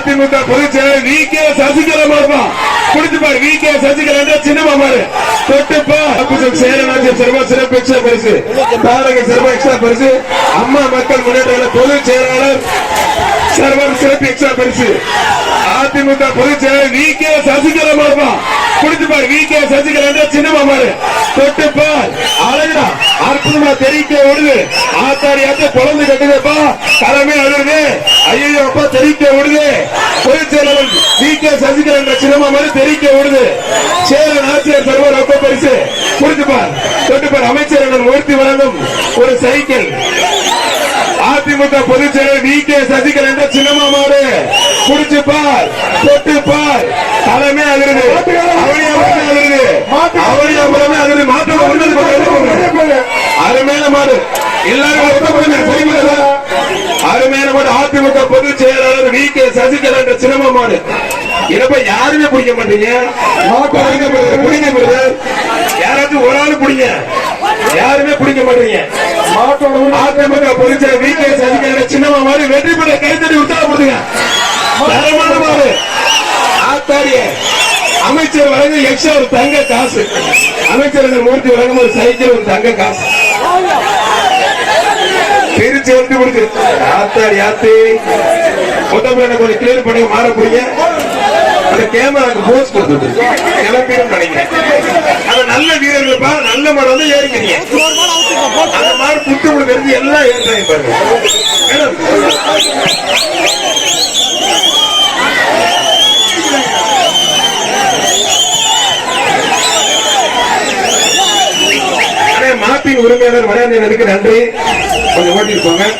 அதிமுக பொதுச் செயலாளர் VK. Sasikala குடிச்சுப்பாரு. VK. Sasikala சின்னமா மாறு தொட்டுப்பா சேரநாஜன் சர்வா சிறப்பு எக்ஸ்ட்ரா பரிசு, தாரக சிறப்பு எக்ஸ்ட்ரா பரிசு, அம்மா மக்கள் முன்னேற்ற பொதுச் செயலாளர் சர்வர் சிறப்பு எக்ஸ்ட்ரா பரிசு. அதிமுக பொதுச் செயலாளர் வி.கே. சசிகலா குடிச்சுப்பாரு. வி.கே. சசிகலா சின்னமா மாறு தொட்டுப்பார். அழகா அற்புதமா தெரிவிக்க ஓடுது. ஆத்தாடி ஆத்த குழந்தை கட்டுதப்பா, தலைமை அழுது. ஐயோ அப்பா தெரிவிக்க ஓடுது. பொதுச் செயலாளர் வி.கே. சசிகலா சின்னமா மாதிரி தெரிவிக்க ஓடுது. சேரன் ஆசிரியர் சர்வர் ரொக்க பரிசு குடிச்சுப்பார். தொட்டுப்பார். அமைச்சர் மூர்த்தி வழங்கும் ஒரு சைக்கிள். அதிமுக பொதுச் செயலாளர் வி.கே. சசிகலா சின்னமா மாறு குடிச்சுப்பார். தொட்டுப்பார். தலைமை அழுது. அருமையான மாடு. எல்லாரும் அருமையான மாடு. அதிமுக பொதுச் செயலாளர் வி.கே. சசிகலா சின்னமா மாடு. இதப்ப யாருமே பிடிக்க மாட்டீங்க. யாராச்சும் ஒரு ஆளு பிடிங்க, யாருமே பிடிக்க மாட்டீங்க. அதிமுக பொதுச் செயலாளர் வி.கே. சசிகலா சின்னமா மாடு வெற்றி பெற கைத்தறி உற்சாகப்படுத்துங்க. தரமான மாடு. ஆத்தாரிய அமைச்சர் வழங்க எக்ஸ்ட்ரா ஒரு தங்க காசு. அமைச்சர் மூர்த்தி வழங்கும் ஒரு சைக்கிள், ஒரு தங்க காசு பிரிச்சு வந்து கொடுத்து. ஆத்தாடி ஆத்தி மொத்தம் கொஞ்சம் கிளியர் பண்ணி மாற போறீங்க. அந்த கேமராக்கு போஸ் கொடுத்துட்டு கிளம்பிடும் நினைக்கிறேன். அது நல்ல வீரர்கள்ப்பா, நல்ல மாடு வந்து ஏறிக்கிறீங்க. அந்த மாடு புட்டு கொடுக்கறது எல்லாம் ஏற்றாங்க பாருங்க. மாப்பின் உரிமையாளர் வரையாளருக்கு நன்றி. கொஞ்சம் ஓட்டிருப்பாங்க.